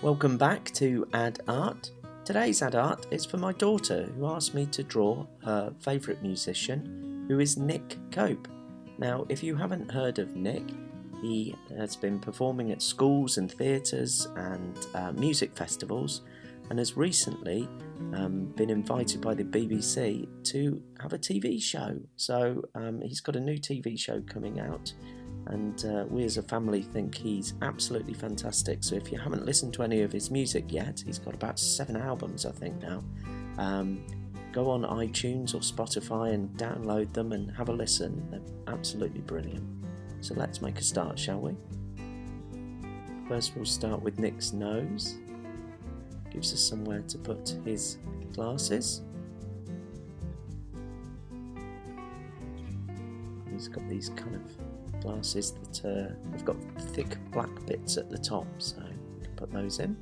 Welcome back to Add Art. Today's Add Art is for my daughter, who asked me to draw her favourite musician, who is Nick Cope. Now, if you haven't heard of Nick, he has been performing at schools and theatres and music festivals, and has recently been invited by the BBC to have a TV show. So he's got a new TV show coming out, and we as a family think he's absolutely fantastic. So if you haven't listened to any of his music yet, he's got about 7 albums I think now. Go on iTunes or Spotify and download them and have a listen. They're absolutely brilliant. So let's make a start, shall we? First we'll start with Nick's nose. Gives us somewhere to put his glasses. He's got these kind of glasses that have got thick black bits at the top, so you can put those in.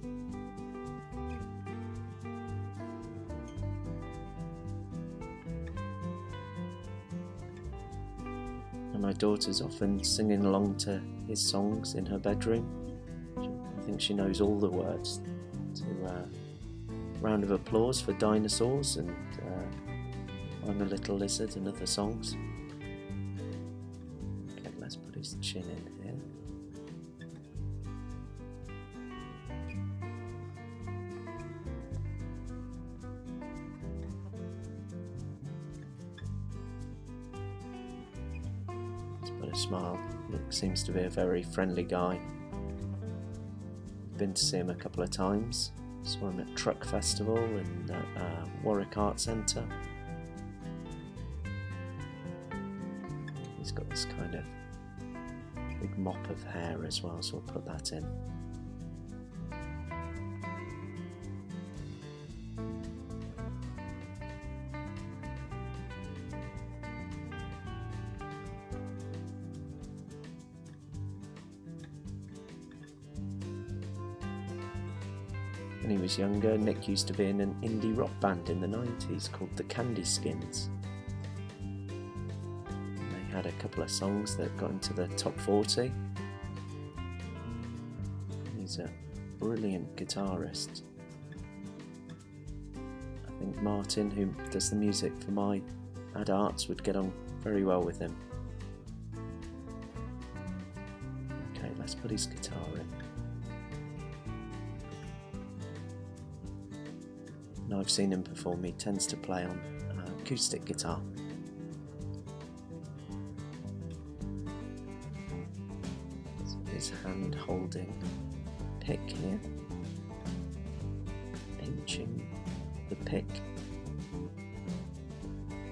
And my daughter's often singing along to his songs in her bedroom. I think she knows all the words to Round of Applause for Dinosaurs and I'm a Little Lizard and other songs. Okay, let's put his chin in here. Let's put a smile. Nick seems to be a very friendly guy. Been to see him a couple of times. Saw him at Truck Festival and Warwick Art Centre. He's got this kind of big mop of hair as well, so we'll put that in. When he was younger, Nick used to be in an indie rock band in the 90s called the Candy Skins. They had a couple of songs that got into the top 40. He's a brilliant guitarist. I think Martin, who does the music for my Add Arts, would get on very well with him. Okay, let's put his guitar in. I've seen him perform. He tends to play on acoustic guitar. So his hand holding pick here, pinching the pick.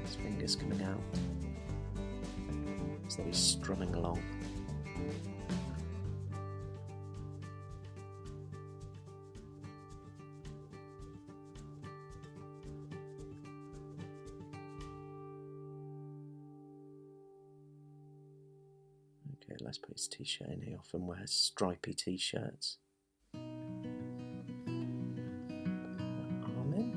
His fingers coming out, so he's strumming along. Okay, let's put his t-shirt in. He often wears stripy t-shirts. Arm in.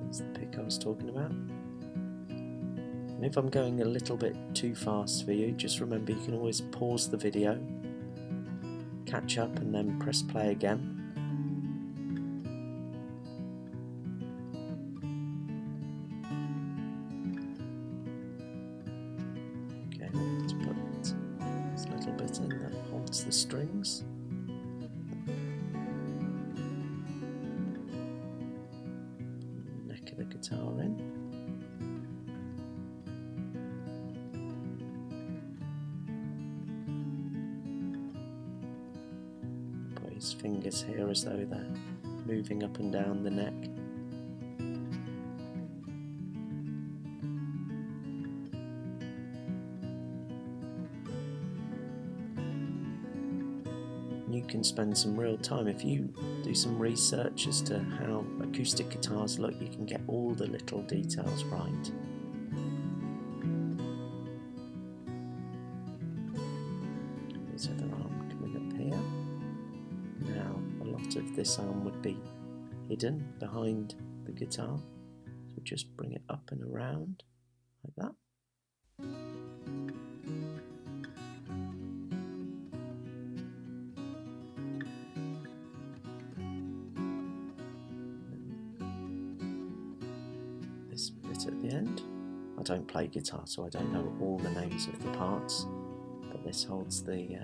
That's the pick I was talking about. And if I'm going a little bit too fast for you, just remember you can always pause the video, catch up and then press play again. Let's put this little bit in that holds the strings. Neck of the guitar in. Put his fingers here as though they're moving up and down the neck. You can spend some real time. If you do some research as to how acoustic guitars look, you can get all the little details right. His other arm coming up here. Now, a lot of this arm would be hidden behind the guitar, so just bring it up and around like that. bit at the end. I don't play guitar, so I don't know all the names of the parts, but this holds the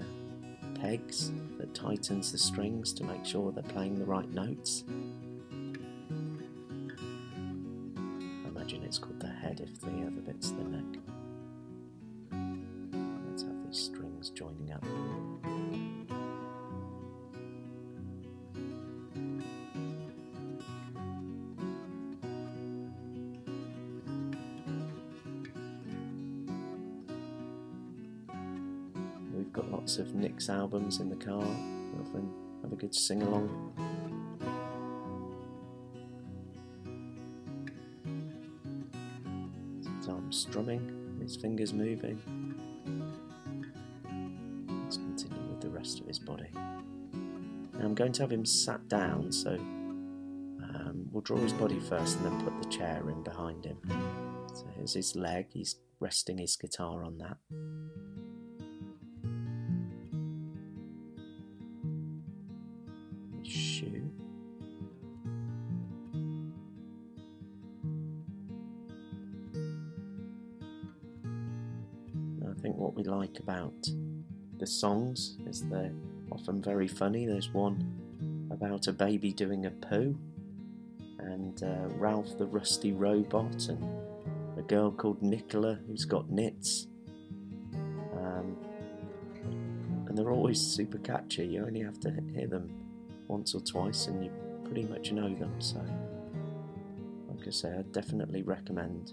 pegs that tightens the strings to make sure they're playing the right notes. I imagine it's called the head if the other bit's the neck. Let's have these strings joining up. We've got lots of Nick's albums in the car. We often have a good sing-along. Sometimes strumming, his fingers moving. Let's continue with the rest of his body. Now I'm going to have him sat down, so we'll draw his body first and then put the chair in behind him. So here's his leg, he's resting his guitar on that. His shoe. I think what we like about the songs is they're often very funny. There's one about a baby doing a poo, and Ralph the Rusty Robot, and a girl called Nicola who's got knits, and they're always super catchy. You only have to hear them once or twice and you pretty much know them. So like I say, I definitely recommend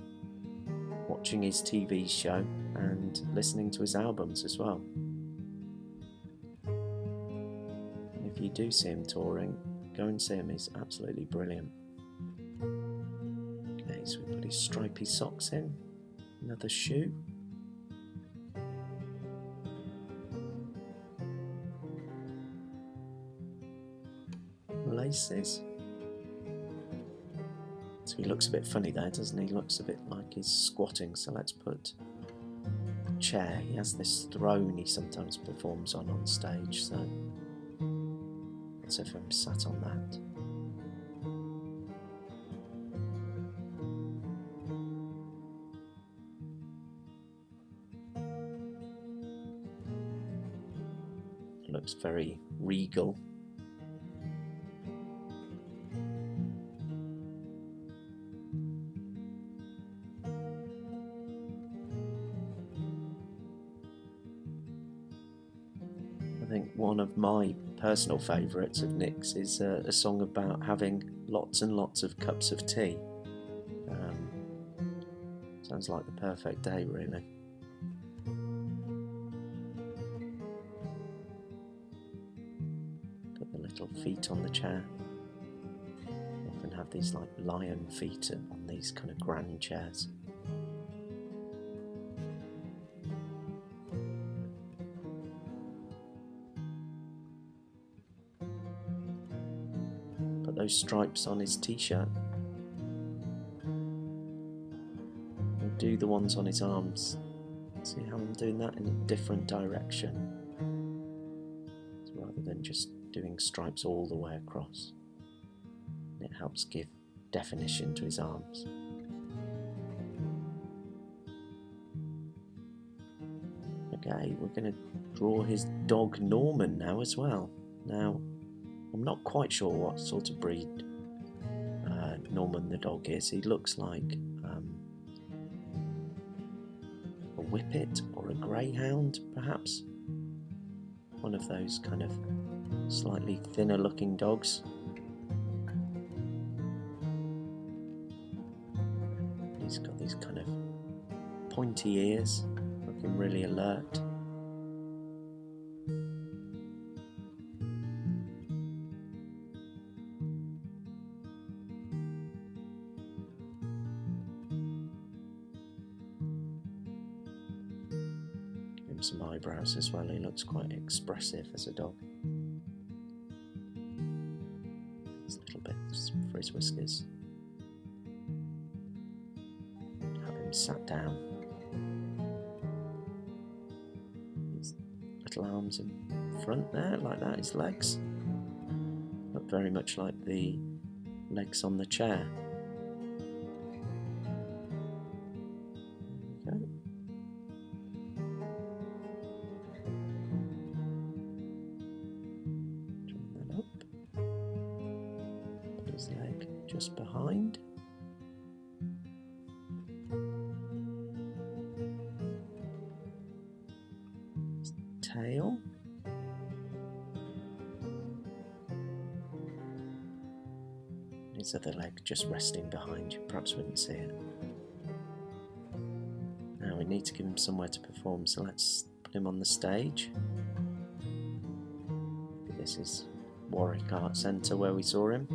watching his TV show and listening to his albums as well. And if you do see him touring, go and see him, he's absolutely brilliant. Okay, so we put his stripy socks in, another shoe. Laces. So he looks a bit funny there, doesn't he? He looks a bit like he's squatting, so let's put a chair. He has this throne he sometimes performs on stage, so let's have him sat on that. Looks very regal. I think one of my personal favourites of Nick's is a song about having lots and lots of cups of tea. Sounds like the perfect day, really. Put the little feet on the chair. Often have these like lion feet on these kind of grand chairs. Put those stripes on his t-shirt. And do the ones on his arms. See how I'm doing that in a different direction, so rather than just doing stripes all the way across. It helps give definition to his arms. Okay, we're going to draw his dog Norman now as well. Now, I'm not quite sure what sort of breed Norman the dog is. He looks like a whippet or a greyhound, perhaps. One of those kind of slightly thinner looking dogs. He's got these kind of pointy ears, looking really alert. Give him some eyebrows as well, he looks quite expressive as a dog. These little bits for his whiskers. Have him sat down. His little arms in front there, like that, his legs. Look very much like the legs on the chair. his other leg just resting behind. You perhaps wouldn't see it. Now we need to give him somewhere to perform, so let's put him on the stage. This is Warwick Art Centre where we saw him.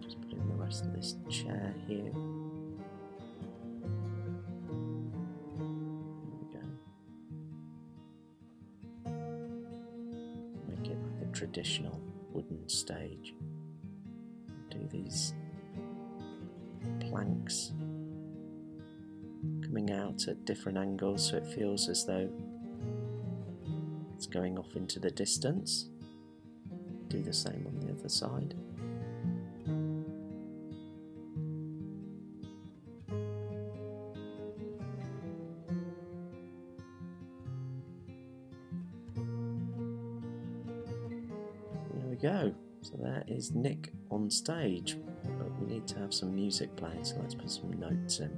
Just put in the rest of this chair here. Make it like a traditional wooden stage. Do these planks coming out at different angles so it feels as though it's going off into the distance. Do the same on the other side. There we go. So there is Nick on stage, but we need to have some music playing, so let's put some notes in.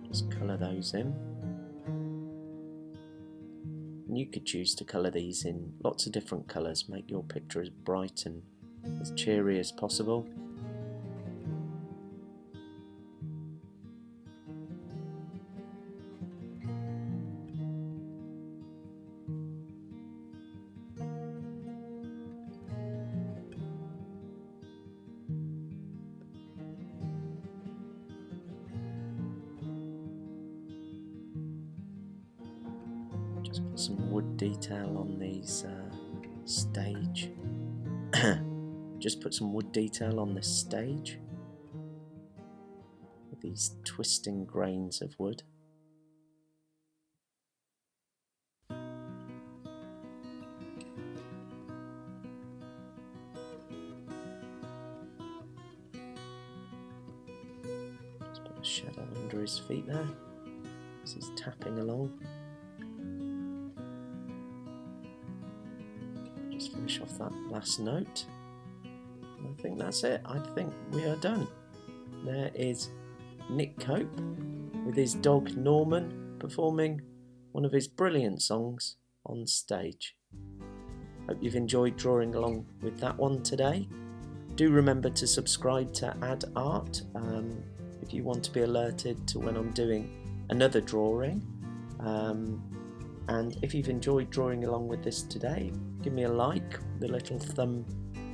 Just colour those in. And you could choose to colour these in lots of different colours, make your picture as bright and as cheery as possible. Just put some wood detail on these stage. Just put some wood detail on this stage with these twisting grains of wood. Just put a shadow under his feet there as he's tapping along. Just finish off that last note. I think that's it. I think we are done. There is Nick Cope with his dog Norman performing one of his brilliant songs on stage. Hope you've enjoyed drawing along with that one today. Do remember to subscribe to Add Art if you want to be alerted to when I'm doing another drawing. And if you've enjoyed drawing along with this today, give me a like, the little thumb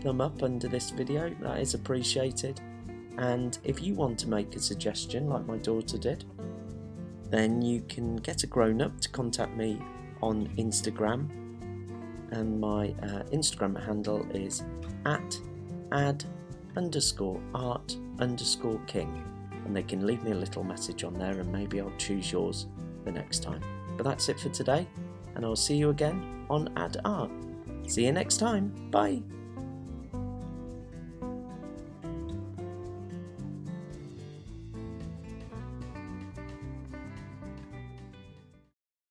up under this video, that is appreciated. And if you want to make a suggestion like my daughter did, then you can get a grown-up to contact me on Instagram, and my Instagram handle is @add_art_king, and they can leave me a little message on there and maybe I'll choose yours the next time. But that's it for today, and I'll see you again on Add Art. See you next time. Bye.